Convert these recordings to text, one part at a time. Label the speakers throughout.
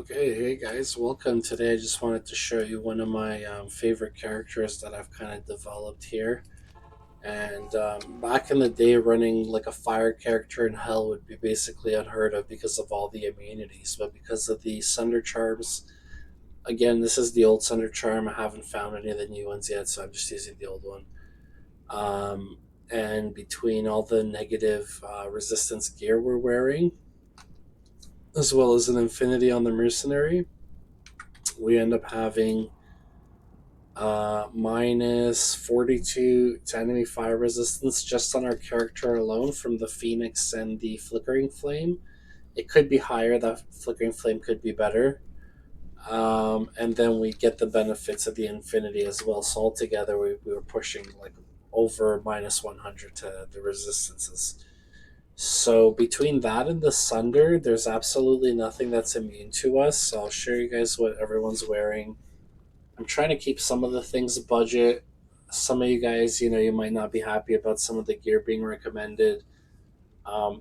Speaker 1: Okay, hey guys, welcome. Today I just wanted to show you one of my favorite characters that I've kind of developed here. And back in the day, running like a fire character in Hell would be basically unheard of because of all the immunities. But because of the Sunder Charms, again, this is the old Sunder Charm. I haven't found any of the new ones yet, so I'm just using the old one. Um, and between all the negative resistance gear we're wearing, as well as an infinity on the mercenary, we end up having minus 42 to enemy fire resistance just on our character alone from the Phoenix and the Flickering Flame. It could be higher, that Flickering Flame could be better. And then we get the benefits of the Infinity as well. So altogether, we were pushing like over minus 100 to the resistances. So between that and the Sunder, there's absolutely nothing that's immune to us. So I'll show you guys what everyone's wearing. I'm trying to keep some of the things budget. Some of you guys, you might not be happy about some of the gear being recommended.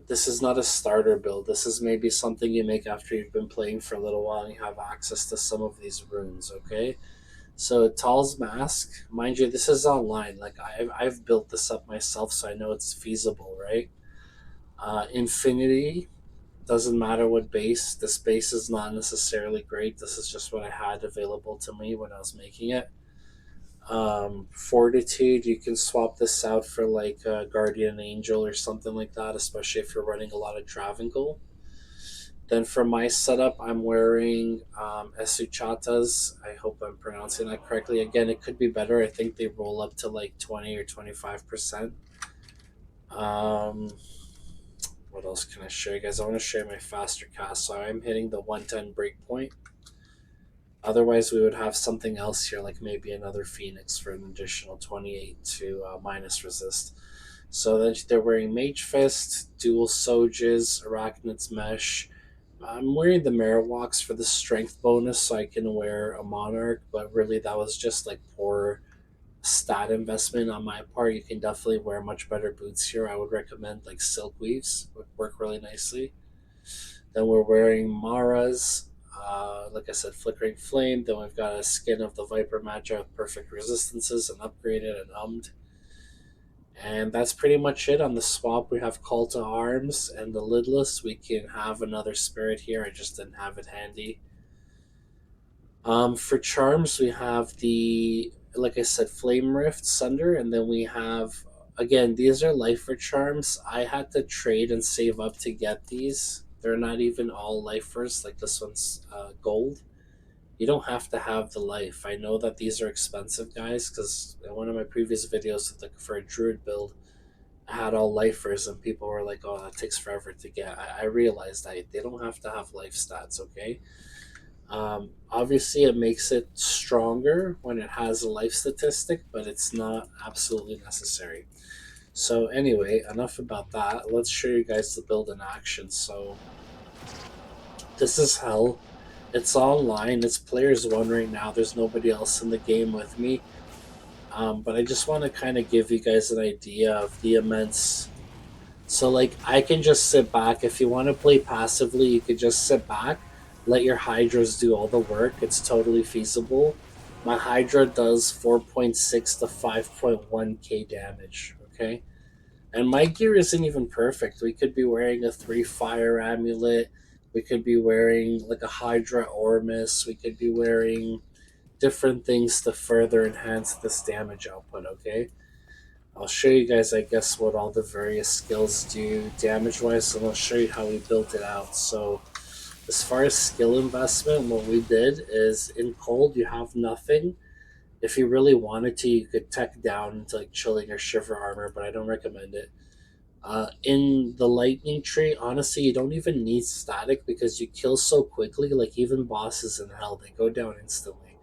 Speaker 1: This is not a starter build. This is maybe something you make after you've been playing for a little while and you have access to some of these runes, okay? So, Tal's Mask, mind you, this is online. Like, I've built this up myself, so I know it's feasible, right? Infinity, doesn't matter what base. This base is not necessarily great. This is just what I had available to me when I was making it. Fortitude, you can swap this out for like a Guardian Angel or something like that, especially if you're running a lot of Travangle. Then for my setup, I'm wearing Esuchatas. I hope I'm pronouncing that correctly. Again, it could be better. I think they roll up to like 20 or 25%. Um, what else can I show you guys? I want to show you my faster cast. So I'm hitting the 110 breakpoint. Otherwise, we would have something else here, like maybe another Phoenix for an additional 28 to minus resist. So then they're wearing Mage Fist, Dual Soges, Arachnid's Mesh. I'm wearing the Marowaks for the strength bonus so I can wear a Monarch, but really that was just like poor stat investment on my part. You can definitely wear much better boots here. I would recommend like Silk Weaves, would work really nicely. Then we're wearing Mara's, like I said, Flickering Flame. Then we've got a skin of the Viper Magi with perfect resistances and upgraded and ummed. And that's pretty much it on the swap. We have Call to Arms and the Lidless. We can have another spirit here. I just didn't have it handy. For charms, we have the, like I said, Flame Rift, Sunder, and then we have, again, these are lifer charms. I had to trade and save up to get these. They're not even all lifers, like this one's gold. You don't have to have the life. I know that these are expensive, guys, because in one of my previous videos for a druid build, I had all lifers, and people were like, "Oh, that takes forever to get." I realized that they don't have to have life stats. Okay, obviously, it makes it stronger when it has a life statistic, but it's not absolutely necessary. So, anyway, enough about that. Let's show you guys the build in action. So, this is Hell. It's online. It's players one right now. There's nobody else in the game with me. But I just want to kind of give you guys an idea of the immense. So, like, I can just sit back. If you want to play passively, you could just sit back, let your Hydras do all the work. It's totally feasible. My Hydra does 4.6 to 5.1k damage, okay? And my gear isn't even perfect. We could be wearing a 3 fire amulet. We could be wearing like a Hydra Ormus. We could be wearing different things to further enhance this damage output, okay? I'll show you guys, I guess, what all the various skills do damage-wise, and I'll show you how we built it out. So, as far as skill investment, what we did is in cold, you have nothing. If you really wanted to, you could tech down into like chilling or shiver armor, but I don't recommend it. In the lightning tree, honestly, you don't even need static because you kill so quickly. Like even bosses in hell, they go down instantly.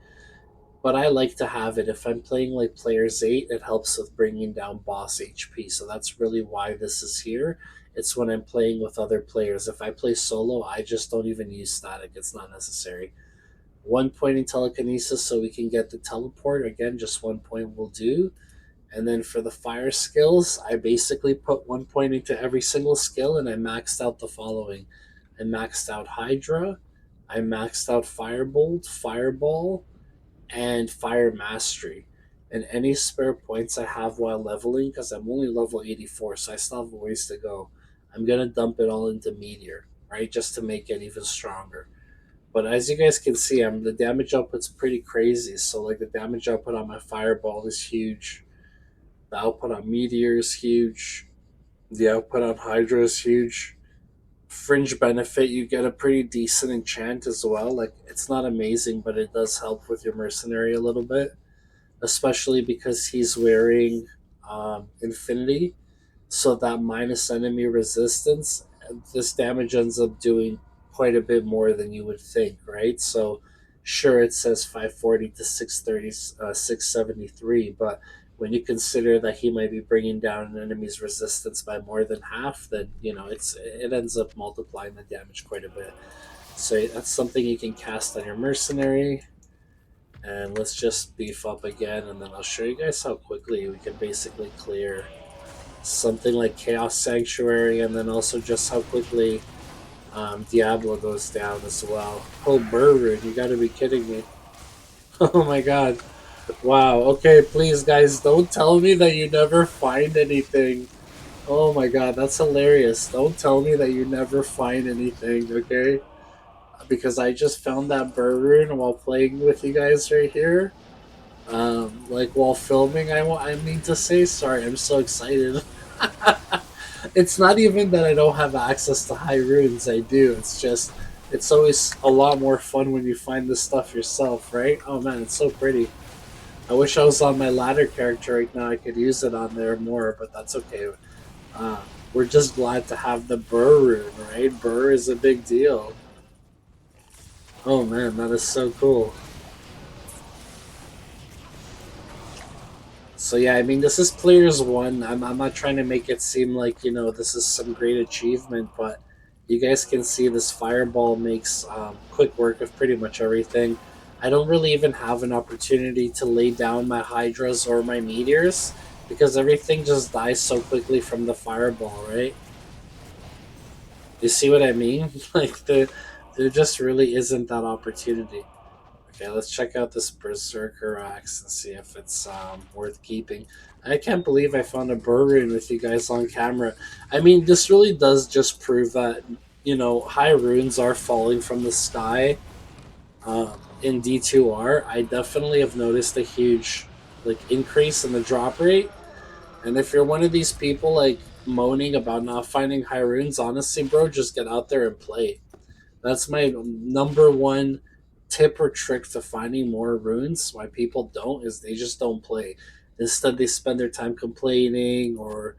Speaker 1: But I like to have it. If I'm playing like players 8, it helps with bringing down boss HP. So that's really why this is here. It's when I'm playing with other players. If I play solo, I just don't even use static. It's not necessary. 1 point in telekinesis so we can get the teleport. Again, just 1 point will do. And then for the fire skills, I basically put 1 point into every single skill and I maxed out the following. I maxed out Hydra, I maxed out Firebolt, Fireball, and Fire Mastery. And any spare points I have while leveling, because I'm only level 84, so I still have a ways to go, I'm going to dump it all into Meteor, right? Just to make it even stronger. But as you guys can see, the damage output's pretty crazy. So, like, the damage output on my Fireball is huge. The output on Meteor is huge. The output on Hydra is huge. Fringe benefit, you get a pretty decent enchant as well. Like, it's not amazing, but it does help with your mercenary a little bit, especially because he's wearing Infinity, so that minus enemy resistance, this damage ends up doing quite a bit more than you would think, right? So, sure, it says 540 to 630, 673, but when you consider that he might be bringing down an enemy's resistance by more than half, then it ends up multiplying the damage quite a bit. So that's something you can cast on your mercenary. And let's just beef up again, and then I'll show you guys how quickly we can basically clear something like Chaos Sanctuary, and then also just how quickly Diablo goes down as well. Oh, BER Rune, you gotta be kidding me. Oh my god. Wow, okay, please guys, don't tell me that you never find anything. Oh my god, that's hilarious. Don't tell me that you never find anything, okay? Because I just found that BER Rune while playing with you guys right here. Like while filming, I mean to say, sorry, I'm so excited. It's not even that I don't have access to high runes. I do. It's just it's always a lot more fun when you find this stuff yourself, right? Oh man, it's so pretty. I wish I was on my ladder character right now. I could use it on there more, but that's okay. We're just glad to have the BER rune, right? BER is a big deal. Oh man, that is so cool. So yeah, I mean, this is players one. I'm not trying to make it seem like this is some great achievement, but you guys can see this fireball makes quick work of pretty much everything. I don't really even have an opportunity to lay down my hydras or my meteors because everything just dies so quickly from the fireball, right? You see what I mean? Like there just really isn't that opportunity. Okay, let's check out this Berserker Axe and see if it's worth keeping. I can't believe I found a BER Rune with you guys on camera. I mean, this really does just prove that, high runes are falling from the sky in D2R. I definitely have noticed a huge increase in the drop rate. And if you're one of these people moaning about not finding high runes, honestly, bro, just get out there and play. That's my number one tip or trick to finding more runes. Why people don't is they just don't play. Instead, they spend their time complaining or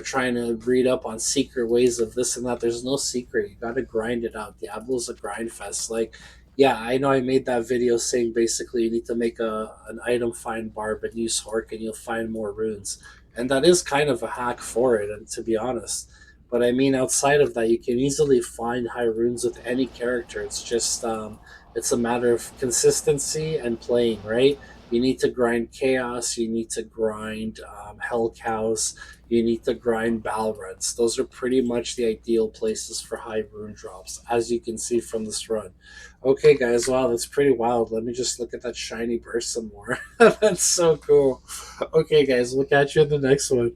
Speaker 1: trying to read up on secret ways of this and that. There's no secret. You got to grind it out. Diablo's a grind fest. Like, yeah, I know I made that video saying basically you need to make an item find barb and use Hork and you'll find more runes. And that is kind of a hack for it, and to be honest. But I mean, outside of that, you can easily find high runes with any character. It's just it's a matter of consistency and playing, right? You need to grind chaos. You need to grind hell cows. You need to grind Balrods. Those are pretty much the ideal places for high rune drops, as you can see from this run. Okay, guys, wow, that's pretty wild. Let me just look at that shiny burst some more. That's so cool. Okay, guys, we'll catch you in the next one.